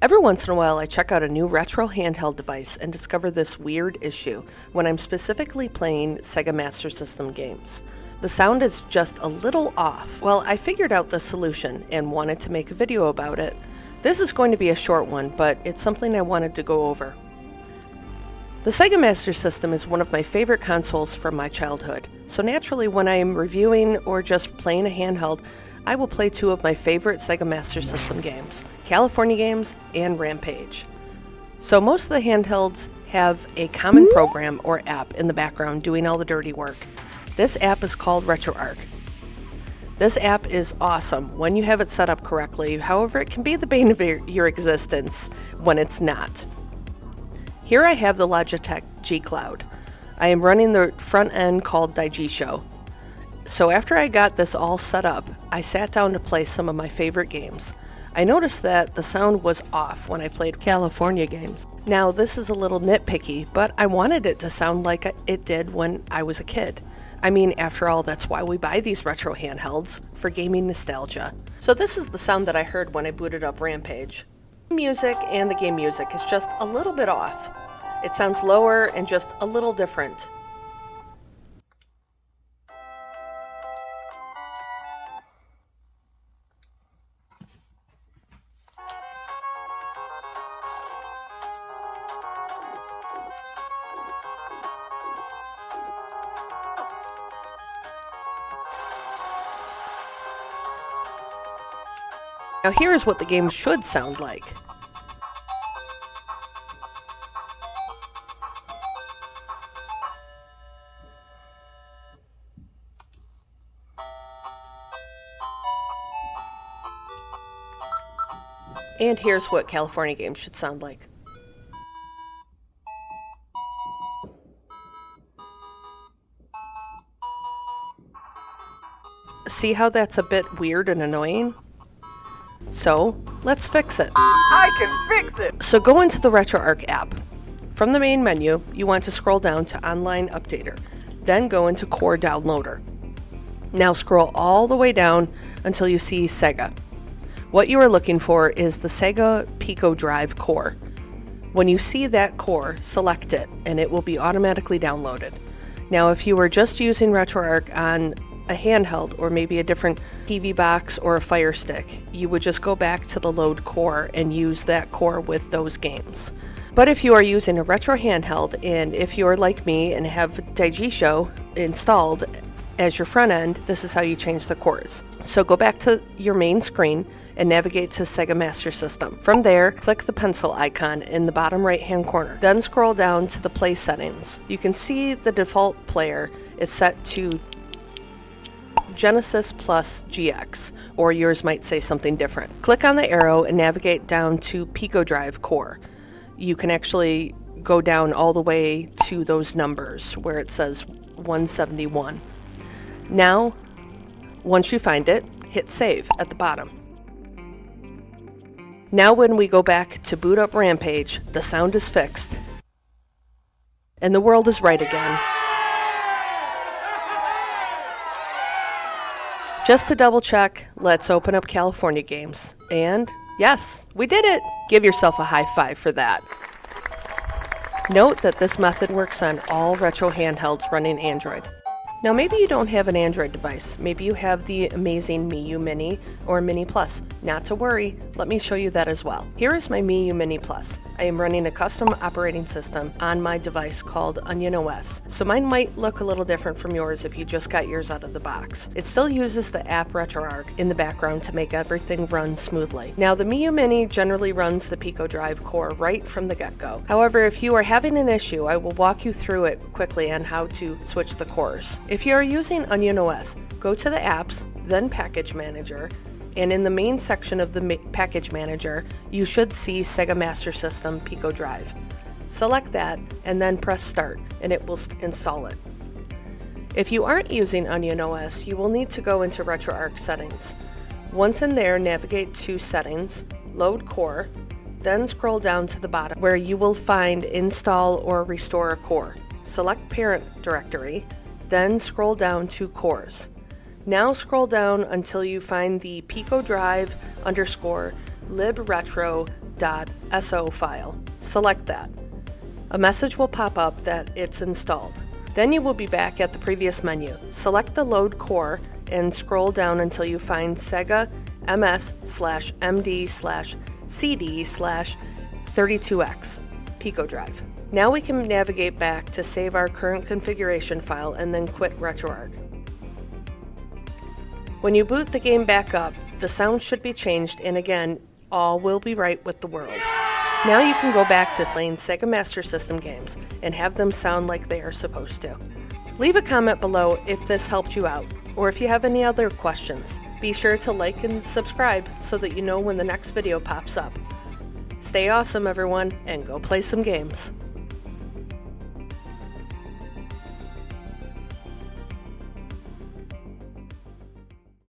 Every once in a while I check out a new retro handheld device and discover this weird issue when I'm specifically playing Sega Master System games. The sound is just a little off. Well, I figured out the solution and wanted to make a video about it. This is going to be a short one, but it's something I wanted to go over. The Sega Master System is one of my favorite consoles from my childhood, so naturally when I am reviewing or just playing a handheld, I will play two of my favorite Sega Master System games, California Games and Rampage. So most of the handhelds have a common program or app in the background doing all the dirty work. This app is called RetroArch. This app is awesome when you have it set up correctly, however it can be the bane of your existence when it's not. Here I have the Logitech G Cloud. I am running the front end called Daijisho. So after I got this all set up, I sat down to play some of my favorite games. I noticed that the sound was off when I played California Games. Now this is a little nitpicky, but I wanted it to sound like it did when I was a kid. I mean, after all, that's why we buy these retro handhelds, for gaming nostalgia. So this is the sound that I heard when I booted up Rampage. Music and the game music is just a little bit off. It sounds lower and just a little different. Now here's what the game should sound like. And here's what California Games should sound like. See how that's a bit weird and annoying? So, let's fix it. I can fix it! So go into the RetroArch app. From the main menu, you want to scroll down to Online Updater, then go into Core Downloader. Now scroll all the way down until you see Sega. What you are looking for is the Sega Pico Drive core. When you see that core, select it and it will be automatically downloaded. Now if you were just using RetroArch on a handheld or maybe a different TV box or a Fire Stick, you would just go back to the load core and use that core with those games. But if you are using a retro handheld and if you're like me and have Daijisho installed as your front end, this is how you change the cores. So go back to your main screen and navigate to Sega Master System. From there, click the pencil icon in the bottom right hand corner. Then scroll down to the play settings. You can see the default player is set to Genesis plus GX, or yours might say something different. Click on the arrow and navigate down to Pico Drive core. You can actually go down all the way to those numbers where it says 171. Now, once you find it, hit save at the bottom. Now when we go back to boot up Rampage, the sound is fixed and the world is right again. Just to double check, let's open up California Games. And yes, we did it! Give yourself a high five for that. Note that this method works on all retro handhelds running Android. Now maybe you don't have an Android device, maybe you have the amazing Miyoo Mini or Mini Plus. Not to worry, let me show you that as well. Here is my Miyoo Mini Plus. I am running a custom operating system on my device called Onion OS, so mine might look a little different from yours if you just got yours out of the box. It still uses the app RetroArch in the background to make everything run smoothly. Now the Miyoo Mini generally runs the Pico Drive core right from the get-go. However, if you are having an issue, I will walk you through it quickly on how to switch the cores. If you are using Onion OS, go to the apps, then Package Manager, and in the main section of the Package Manager, you should see Sega Master System Pico Drive. Select that and then press Start, and it will install it. If you aren't using Onion OS, you will need to go into RetroArch Settings. Once in there, navigate to Settings, Load Core, then scroll down to the bottom where you will find Install or Restore a Core. Select Parent Directory, then scroll down to Cores. Now scroll down until you find the Pico Drive _ libretro .so file. Select that. A message will pop up that it's installed. Then you will be back at the previous menu. Select the load core and scroll down until you find Sega MS/MD/CD/32X Pico drive. Now we can navigate back to save our current configuration file and then quit RetroArch. When you boot the game back up, the sound should be changed, and again, all will be right with the world. Now you can go back to playing Sega Master System games and have them sound like they are supposed to. Leave a comment below if this helped you out, or if you have any other questions. Be sure to like and subscribe so that you know when the next video pops up. Stay awesome, everyone, and go play some games.